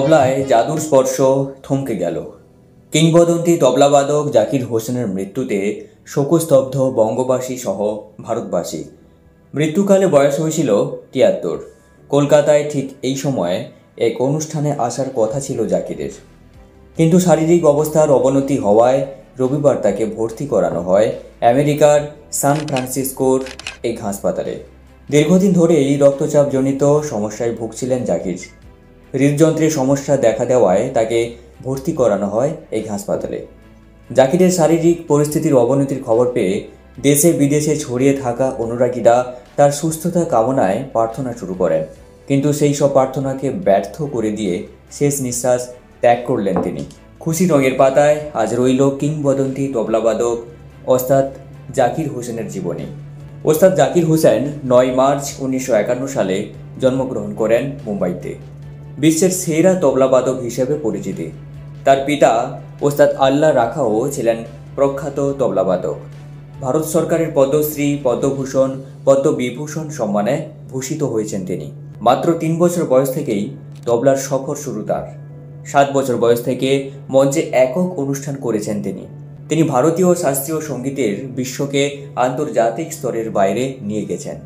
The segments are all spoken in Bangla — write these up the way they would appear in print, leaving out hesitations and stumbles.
তবলায় জাদুর স্পর্শ থমকে গেল। কিংবদন্তি তবলাবাদক জাকির হোসেনের মৃত্যুতে শোকস্তব্ধ বঙ্গবাসী সহ ভারতবাসী। মৃত্যুকালে বয়স হয়েছিল ৭৩। কলকাতায় ঠিক এই সময়ে এক অনুষ্ঠানে আসার কথা ছিল জাকিরের, কিন্তু শারীরিক অবস্থার অবনতি হওয়ায় রবিবার তাকে ভর্তি করানো হয় আমেরিকার সান ফ্রান্সিসকোর এক হাসপাতালে। দীর্ঘদিন ধরেই রক্তচাপজনিত সমস্যায় ভুগছিলেন জাকির। হৃদযন্ত্রের সমস্যা দেখা দেওয়ায় তাকে ভর্তি করানো হয় এই হাসপাতালে। জাকিরের শারীরিক পরিস্থিতির অবনতির খবর পেয়ে দেশে বিদেশে ছড়িয়ে থাকা অনুরাগীরা তার সুস্থতা কামনায় প্রার্থনা শুরু করেন, কিন্তু সেই সব প্রার্থনাকে ব্যর্থ করে দিয়ে শেষ নিঃশ্বাস ত্যাগ করলেন তিনি। খুশি রঙের পাতায় আজ রইল কিংবদন্তি তবলাবাদক ওস্তাদ জাকির হোসেনের জীবনী। ওস্তাদ জাকির হোসেন ৯ মার্চ ১৯৫১ সালে জন্মগ্রহণ করেন মুম্বাইতে। বিশ্বের সেরা তবলাবাদক হিসেবে পরিচিতি। তার পিতা ওস্তাদ আল্লাহ রাখাও ছিলেন প্রখ্যাত তবলাবাদক। ভারত সরকারের পদ্মশ্রী, পদ্মভূষণ, পদ্মবিভূষণ সম্মানে ভূষিত হয়েছেন তিনি। মাত্র ৩ বছর বয়স থেকেই তবলার সফর শুরু তার। ৭ বছর বয়স থেকে মঞ্চে একক অনুষ্ঠান করেছেন তিনি। তিনি ভারতীয় শাস্ত্রীয় সঙ্গীতের বিশ্বকে আন্তর্জাতিক স্তরের বাইরে নিয়ে গেছেন।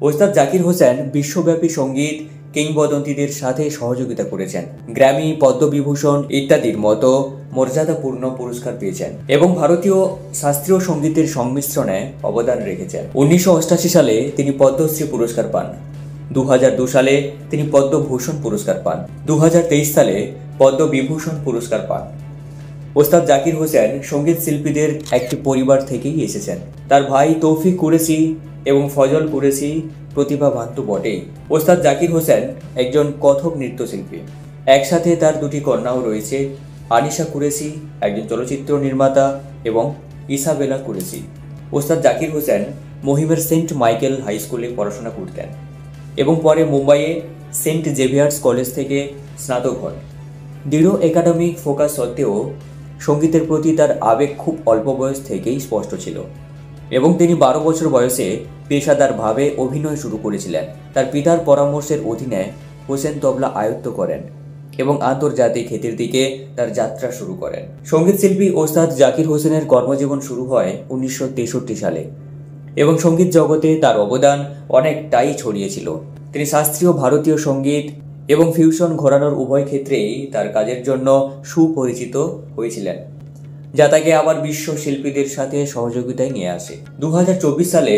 ওস্তাদ জাকির হোসেন বিশ্বব্যাপী সঙ্গীত কিংবদন্তিদের সাথে সহযোগিতা করেছেন। গ্র্যামি, পদ্মবিভূষণ ইত্যাদির মতো মর্যাদাপূর্ণ পুরস্কার পেয়েছেন এবং ভারতীয় শাস্ত্রীয় সঙ্গীতের সংমিশ্রণে অবদান রেখেছেন। ১৯৮৮ সালে তিনি পদ্মশ্রী পুরস্কার পান। ২০০২ সালে তিনি পদ্মভূষণ পুরস্কার পান। ২০২৩ সালে পদ্মবিভূষণ পুরস্কার পান। ওস্তাদ জাকির হোসেন সঙ্গীত শিল্পীদের একটি পরিবার থেকেই এসেছেন। তার ভাই তৌফিক কুরেশি এবং ফজল কুরেশি প্রতিভাবান তো বটেই। ওস্তাদ জাকির হোসেন একজন কথক নৃত্যশিল্পী। একসাথে তার ২টি কন্যাও রয়েছে, আনিশা কুরেশি একজন চলচ্চিত্র নির্মাতা এবং ইসাবেলা কুরেশি। ওস্তাদ জাকির হোসেন মহিমের সেন্ট মাইকেল হাই স্কুলে পড়াশোনা করতেন এবং পরে মুম্বাইয়ে সেন্ট জেভিয়ার্স কলেজ থেকে স্নাতক হন। দৃঢ় একাডেমিক ফোকাস সত্ত্বেও সঙ্গীতের প্রতি তার আবেগ খুব অল্প বয়স থেকেই স্পষ্ট ছিল এবং তিনি ১২ বছর বয়সে পেশাদারভাবে অভিনয় শুরু করেছিলেন। তার পিতার পরামর্শের অধীনে হোসেন তবলা আয়ত্ত করেন এবং আন্তর্জাতিক খ্যাতির দিকে তার যাত্রা শুরু করেন। সঙ্গীতশিল্পী ওস্তাদ জাকির হোসেনের কর্মজীবন শুরু হয় ১৯৬৩ সালে এবং সঙ্গীত জগতে তার অবদান অনেকটাই ছড়িয়েছিল। তিনি শাস্ত্রীয় ভারতীয় সঙ্গীত এবং ফিউশন ঘরানার উভয় ক্ষেত্রেই তার কাজের জন্য সুপরিচিত হয়েছিলেন, যা তাকে আবার বিশ্ব শিল্পীদের সাথে সহযোগিতায় নিয়ে আসে। ২০২৪ সালে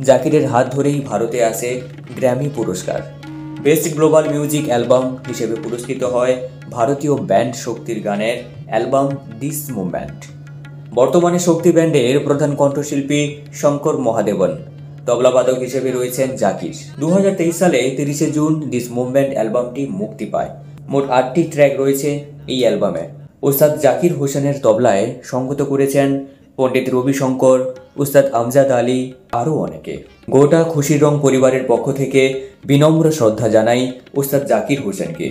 জাকিরের হাত ধরেই ভারতে আসে গ্র্যামি পুরস্কার। বেস্ট গ্লোবাল মিউজিক অ্যালবাম হিসেবে পুরস্কৃত হয় ভারতীয় ব্যান্ড শক্তির গানের অ্যালবাম দিস মুভমেন্ট। বর্তমানে শক্তি ব্যান্ডের প্রধান কণ্ঠশিল্পী শঙ্কর মহাদেবন। তবলাবাদক হিসেবে রয়েছেন জাকির। ২০২৩ সালে ৩০ জুন দিস মুভমেন্ট অ্যালবামটি মুক্তি পায়। মোট ৮টি ট্র্যাক রয়েছে এই অ্যালবামে। ওস্তাদ জাকির হোসেনের তবলায় সঙ্গত করেছেন পণ্ডিত রবিশঙ্কর, উস্তাদ আমজাদ আলী, আরও অনেকে। গোটা খুশির রং পরিবারের পক্ষ থেকে বিনম্র শ্রদ্ধা জানাই ওস্তাদ জাকির হোসেনকে।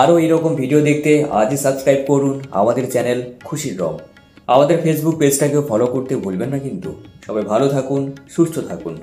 আরও এইরকম ভিডিও দেখতে আজই সাবস্ক্রাইব করুন আমাদের চ্যানেল খুশির রং। আমাদের ফেসবুক পেজটাকেও ফলো করতে ভুলবেন না কিন্তু। সবাই ভালো থাকুন, সুস্থ থাকুন।